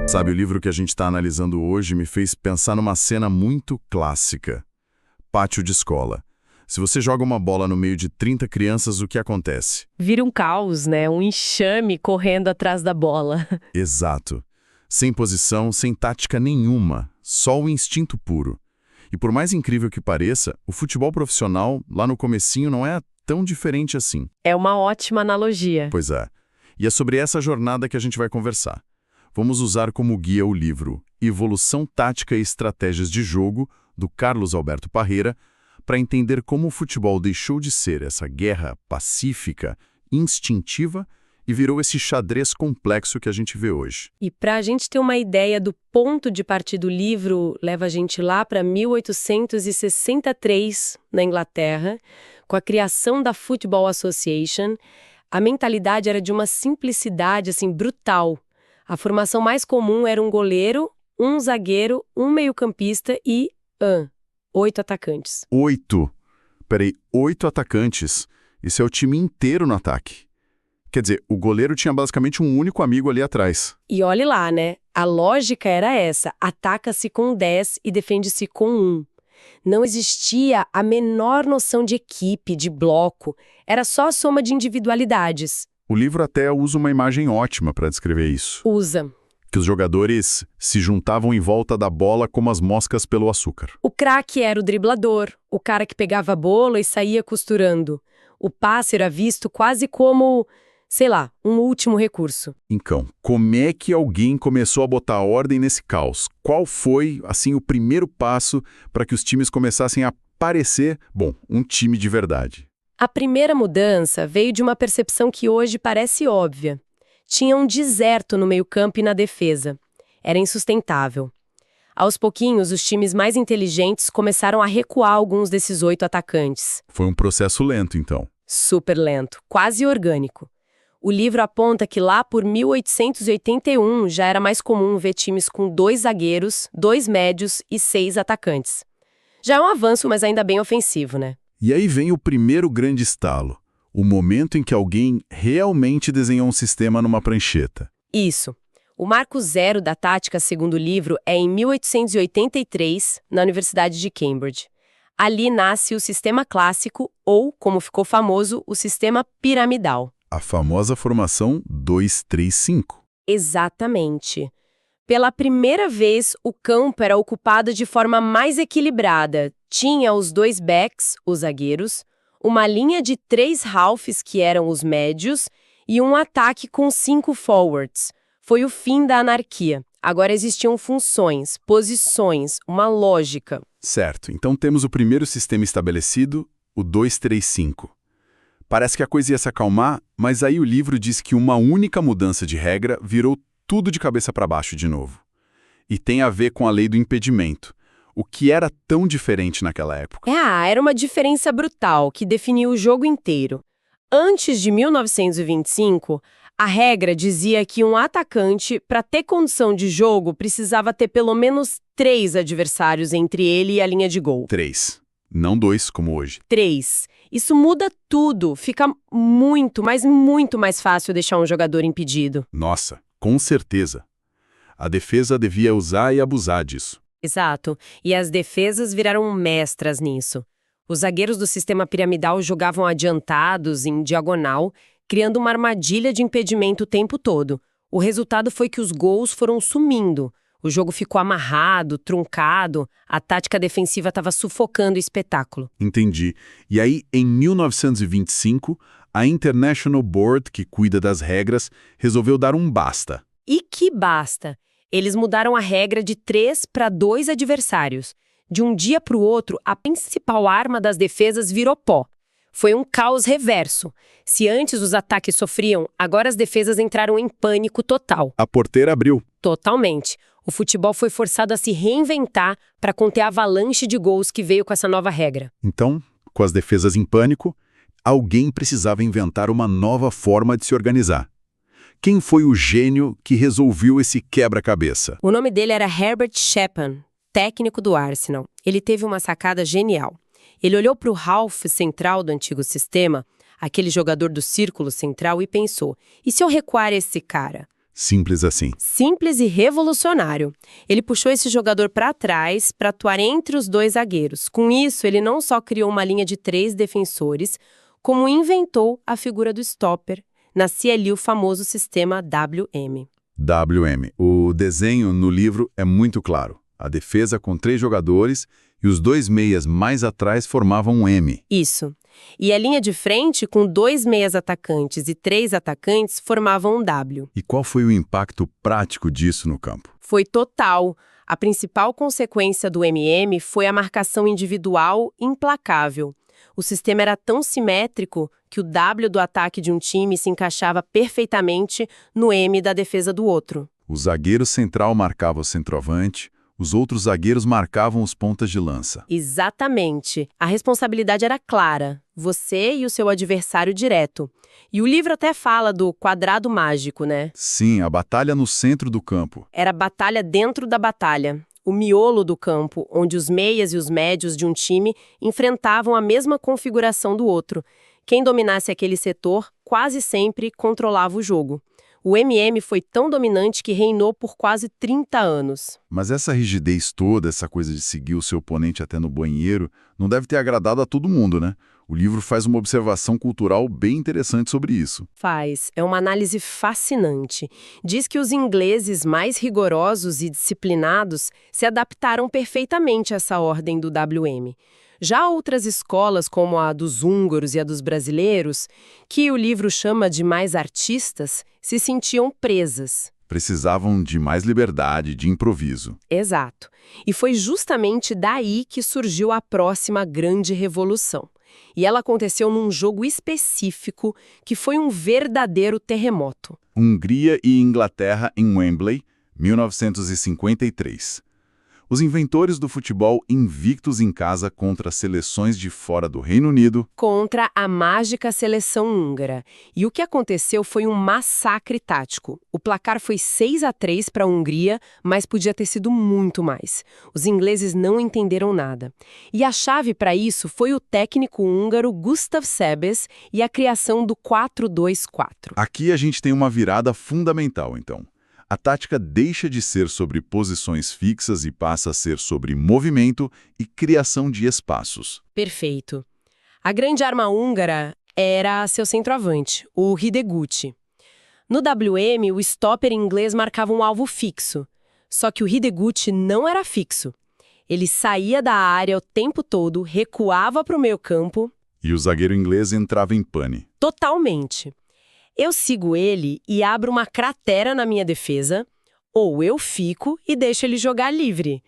Sabe, o livro que a gente está analisando hoje me fez pensar numa cena muito clássica. Pátio de escola. Se você joga uma bola no meio de 30 crianças, o que acontece? Vira um caos, né? Um enxame correndo atrás da bola. Exato. Sem posição, sem tática nenhuma, só o instinto puro. E por mais incrível que pareça, o futebol profissional, lá no comecinho, não é tão diferente assim. É uma ótima analogia. Pois é. E é sobre essa jornada que a gente vai conversar. Vamos usar como guia o livro Evolução Tática e Estratégias de Jogo, do Carlos Alberto Parreira, para entender como o futebol deixou de ser essa guerra pacífica, instintiva, e virou esse xadrez complexo que a gente vê hoje. E para a gente ter uma ideia do ponto de partida do livro, leva a gente lá para 1863, na Inglaterra, com a criação da Football Association. A mentalidade era de uma simplicidade assim brutal. A formação mais comum era um goleiro, um zagueiro, um meio-campista e 8 atacantes. 8? Peraí, 8 atacantes? Isso é o time inteiro no ataque. Quer dizer, o goleiro tinha basicamente um único amigo ali atrás. E olhe lá, né? A lógica era essa: ataca-se com 10 e defende-se com 1. Não existia a menor noção de equipe, de bloco. Era só a soma de individualidades. O livro até usa uma imagem ótima para descrever isso. Usa. Que os jogadores se juntavam em volta da bola como as moscas pelo açúcar. O craque era o driblador, o cara que pegava a bola e saía costurando. O passe era visto quase como, sei lá, um último recurso. Então, como é que alguém começou a botar ordem nesse caos? Qual foi, assim, o primeiro passo para que os times começassem a parecer, um time de verdade? A primeira mudança veio de uma percepção que hoje parece óbvia. Tinha um deserto no meio-campo e na defesa. Era insustentável. Aos pouquinhos, os times mais inteligentes começaram a recuar alguns desses 8 atacantes. Foi um processo lento, então. Super lento, quase orgânico. O livro aponta que lá por 1881 já era mais comum ver times com 2 zagueiros, 2 médios e 6 atacantes. Já é um avanço, mas ainda bem ofensivo, né? E aí vem o primeiro grande estalo. O momento em que alguém realmente desenhou um sistema numa prancheta. Isso. O marco zero da tática, segundo o livro, é em 1883, na Universidade de Cambridge. Ali nasce o sistema clássico, ou, como ficou famoso, o sistema piramidal. A famosa formação 2-3-5. Exatamente. Pela primeira vez, o campo era ocupado de forma mais equilibrada. Tinha os 2 backs, os zagueiros, uma linha de 3 halves, que eram os médios, e um ataque com 5 forwards. Foi o fim da anarquia. Agora existiam funções, posições, uma lógica. Certo, então temos o primeiro sistema estabelecido, o 2-3-5. Parece que a coisa ia se acalmar, mas aí o livro diz que uma única mudança de regra virou tudo de cabeça para baixo de novo. E tem a ver com a lei do impedimento. O que era tão diferente naquela época? Era uma diferença brutal que definia o jogo inteiro. Antes de 1925, a regra dizia que um atacante, para ter condição de jogo, precisava ter pelo menos 3 adversários entre ele e a linha de gol. 3, não 2 como hoje. 3. Isso muda tudo. Fica muito, mas muito mais fácil deixar um jogador impedido. Nossa, com certeza. A defesa devia usar e abusar disso. Exato. E as defesas viraram mestras nisso. Os zagueiros do sistema piramidal jogavam adiantados, em diagonal, criando uma armadilha de impedimento o tempo todo. O resultado foi que os gols foram sumindo. O jogo ficou amarrado, truncado, a tática defensiva estava sufocando o espetáculo. Entendi. E aí, em 1925, a International Board, que cuida das regras, resolveu dar um basta. E que basta! Eles mudaram a regra de 3 para 2 adversários. De um dia para o outro, a principal arma das defesas virou pó. Foi um caos reverso. Se antes os ataques sofriam, agora as defesas entraram em pânico total. A porteira abriu. Totalmente. O futebol foi forçado a se reinventar para conter a avalanche de gols que veio com essa nova regra. Então, com as defesas em pânico, alguém precisava inventar uma nova forma de se organizar. Quem foi o gênio que resolveu esse quebra-cabeça? O nome dele era Herbert Chapman, técnico do Arsenal. Ele teve uma sacada genial. Ele olhou para o half central do antigo sistema, aquele jogador do círculo central, e pensou: e se eu recuar esse cara? Simples assim. Simples e revolucionário. Ele puxou esse jogador para trás para atuar entre os dois zagueiros. Com isso, ele não só criou uma linha de 3 defensores, como inventou a figura do stopper. Nascia ali o famoso sistema WM. WM. O desenho no livro é muito claro. A defesa com 3 jogadores e os 2 meias mais atrás formavam um M. Isso. E a linha de frente, com 2 meias atacantes e 3 atacantes, formavam um W. E qual foi o impacto prático disso no campo? Foi total. A principal consequência do MM foi a marcação individual implacável. O sistema era tão simétrico que o W do ataque de um time se encaixava perfeitamente no M da defesa do outro. O zagueiro central marcava o centroavante, os outros zagueiros marcavam os pontas de lança. Exatamente. A responsabilidade era clara. Você e o seu adversário direto. E o livro até fala do quadrado mágico, né? Sim, a batalha no centro do campo. Era batalha dentro da batalha. O miolo do campo, onde os meias e os médios de um time enfrentavam a mesma configuração do outro. Quem dominasse aquele setor quase sempre controlava o jogo. O MM foi tão dominante que reinou por quase 30 anos. Mas essa rigidez toda, essa coisa de seguir o seu oponente até no banheiro, não deve ter agradado a todo mundo, né? O livro faz uma observação cultural bem interessante sobre isso. Faz. É uma análise fascinante. Diz que os ingleses mais rigorosos e disciplinados se adaptaram perfeitamente a essa ordem do WM. Já outras escolas, como a dos húngaros e a dos brasileiros, que o livro chama de mais artistas, se sentiam presas. Precisavam de mais liberdade, de improviso. Exato. E foi justamente daí que surgiu a próxima grande revolução. E ela aconteceu num jogo específico que foi um verdadeiro terremoto. Hungria e Inglaterra em Wembley, 1953. Os inventores do futebol invictos em casa contra seleções de fora do Reino Unido. Contra a mágica seleção húngara. E o que aconteceu foi um massacre tático. O placar foi 6-3 para a Hungria, mas podia ter sido muito mais. Os ingleses não entenderam nada. E a chave para isso foi o técnico húngaro Gustav Sebeş e a criação do 4-2-4. Aqui a gente tem uma virada fundamental, então. A tática deixa de ser sobre posições fixas e passa a ser sobre movimento e criação de espaços. Perfeito. A grande arma húngara era seu centroavante, o Hidegkuti. No WM, o stopper inglês marcava um alvo fixo. Só que o Hidegkuti não era fixo. Ele saía da área o tempo todo, recuava para o meio-campo. E o zagueiro inglês entrava em pane. Totalmente. Eu sigo ele e abro uma cratera na minha defesa, ou eu fico e deixo ele jogar livre.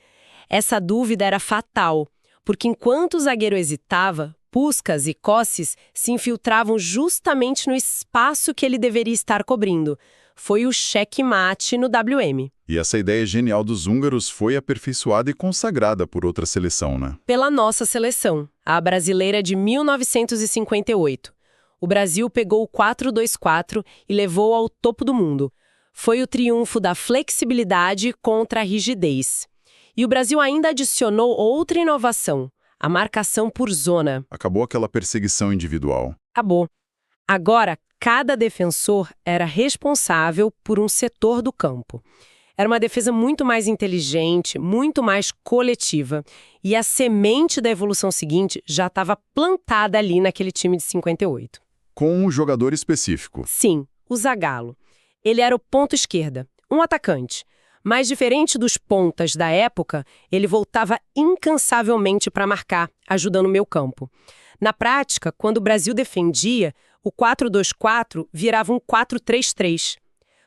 Essa dúvida era fatal, porque enquanto o zagueiro hesitava, Puskás e Kocsis se infiltravam justamente no espaço que ele deveria estar cobrindo. Foi o checkmate no WM. E essa ideia genial dos húngaros foi aperfeiçoada e consagrada por outra seleção, né? Pela nossa seleção, a brasileira de 1958. O Brasil pegou o 4-2-4 e levou ao topo do mundo. Foi o triunfo da flexibilidade contra a rigidez. E o Brasil ainda adicionou outra inovação, a marcação por zona. Acabou aquela perseguição individual. Acabou. Agora, cada defensor era responsável por um setor do campo. Era uma defesa muito mais inteligente, muito mais coletiva. E a semente da evolução seguinte já estava plantada ali naquele time de 58. Com um jogador específico. Sim, o Zagallo. Ele era o ponto esquerda, um atacante. Mas diferente dos pontas da época, ele voltava incansavelmente para marcar, ajudando o meio campo. Na prática, quando o Brasil defendia, o 4-2-4 virava um 4-3-3.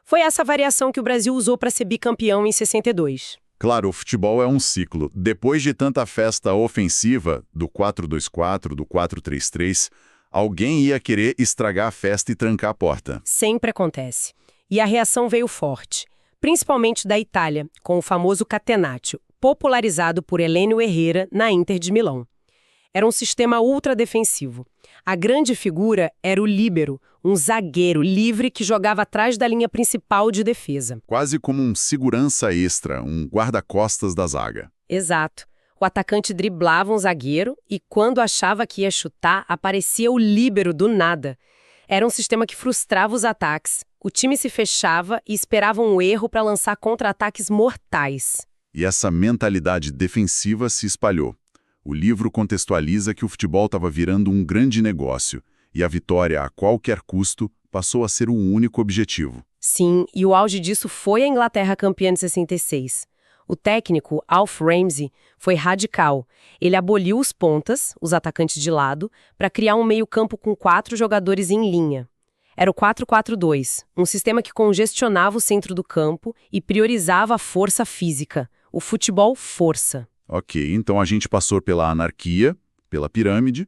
Foi essa variação que o Brasil usou para ser bicampeão em 62. Claro, o futebol é um ciclo. Depois de tanta festa ofensiva, do 4-2-4, do 4-3-3, alguém ia querer estragar a festa e trancar a porta. Sempre acontece. E a reação veio forte, principalmente da Itália, com o famoso catenaccio, popularizado por Helénio Herrera na Inter de Milão. Era um sistema ultradefensivo. A grande figura era o líbero, um zagueiro livre que jogava atrás da linha principal de defesa. Quase como um segurança extra, um guarda-costas da zaga. Exato. O atacante driblava um zagueiro e, quando achava que ia chutar, aparecia o líbero do nada. Era um sistema que frustrava os ataques. O time se fechava e esperava um erro para lançar contra-ataques mortais. E essa mentalidade defensiva se espalhou. O livro contextualiza que o futebol estava virando um grande negócio e a vitória, a qualquer custo, passou a ser o único objetivo. Sim, e o auge disso foi a Inglaterra campeã de 66. O técnico, Alf Ramsey, foi radical. Ele aboliu os pontas, os atacantes de lado, para criar um meio-campo com 4 jogadores em linha. Era o 4-4-2, um sistema que congestionava o centro do campo e priorizava a força física, o futebol força. Ok, então a gente passou pela anarquia, pela pirâmide,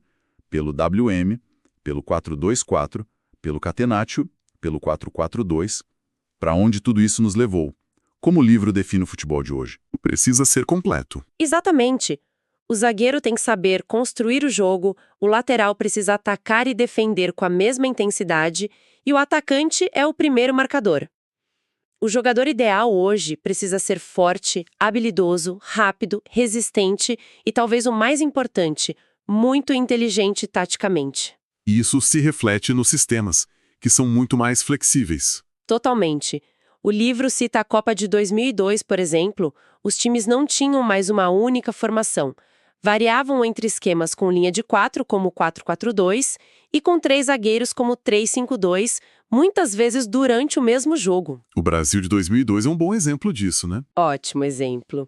pelo WM, pelo 4-2-4, pelo catenaccio, pelo 4-4-2. Para onde tudo isso nos levou? Como o livro define o futebol de hoje? Precisa ser completo. Exatamente. O zagueiro tem que saber construir o jogo, o lateral precisa atacar e defender com a mesma intensidade e o atacante é o primeiro marcador. O jogador ideal hoje precisa ser forte, habilidoso, rápido, resistente e, talvez o mais importante, muito inteligente taticamente. E isso se reflete nos sistemas, que são muito mais flexíveis. Totalmente. O livro cita a Copa de 2002, por exemplo. Os times não tinham mais uma única formação. Variavam entre esquemas com linha de 4, como 4-4-2, e com 3 zagueiros, como 3-5-2, muitas vezes durante o mesmo jogo. O Brasil de 2002 é um bom exemplo disso, né? Ótimo exemplo.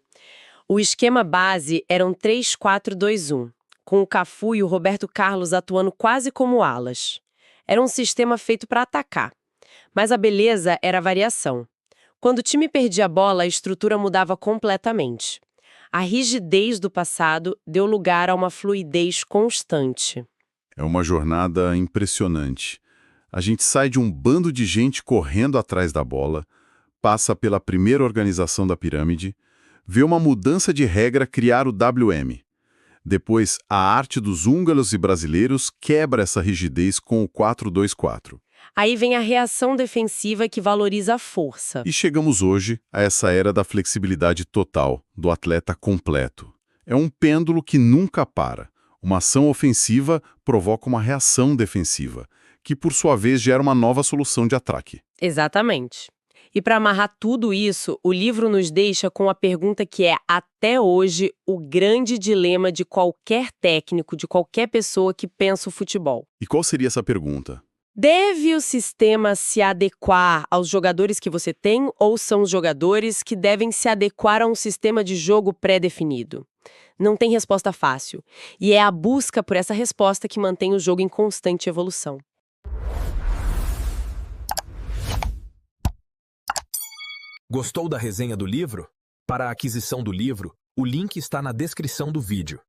O esquema base era um 3-4-2-1, com o Cafu e o Roberto Carlos atuando quase como alas. Era um sistema feito para atacar. Mas a beleza era a variação. Quando o time perdia a bola, a estrutura mudava completamente. A rigidez do passado deu lugar a uma fluidez constante. É uma jornada impressionante. A gente sai de um bando de gente correndo atrás da bola, passa pela primeira organização da pirâmide, vê uma mudança de regra criar o WM. Depois, a arte dos húngaros e brasileiros quebra essa rigidez com o 4-2-4. Aí vem a reação defensiva que valoriza a força. E chegamos hoje a essa era da flexibilidade total, do atleta completo. É um pêndulo que nunca para. Uma ação ofensiva provoca uma reação defensiva, que por sua vez gera uma nova solução de ataque. Exatamente. E para amarrar tudo isso, o livro nos deixa com a pergunta que é, até hoje, o grande dilema de qualquer técnico, de qualquer pessoa que pensa o futebol. E qual seria essa pergunta? Deve o sistema se adequar aos jogadores que você tem ou são os jogadores que devem se adequar a um sistema de jogo pré-definido? Não tem resposta fácil. E é a busca por essa resposta que mantém o jogo em constante evolução. Gostou da resenha do livro? Para a aquisição do livro, o link está na descrição do vídeo.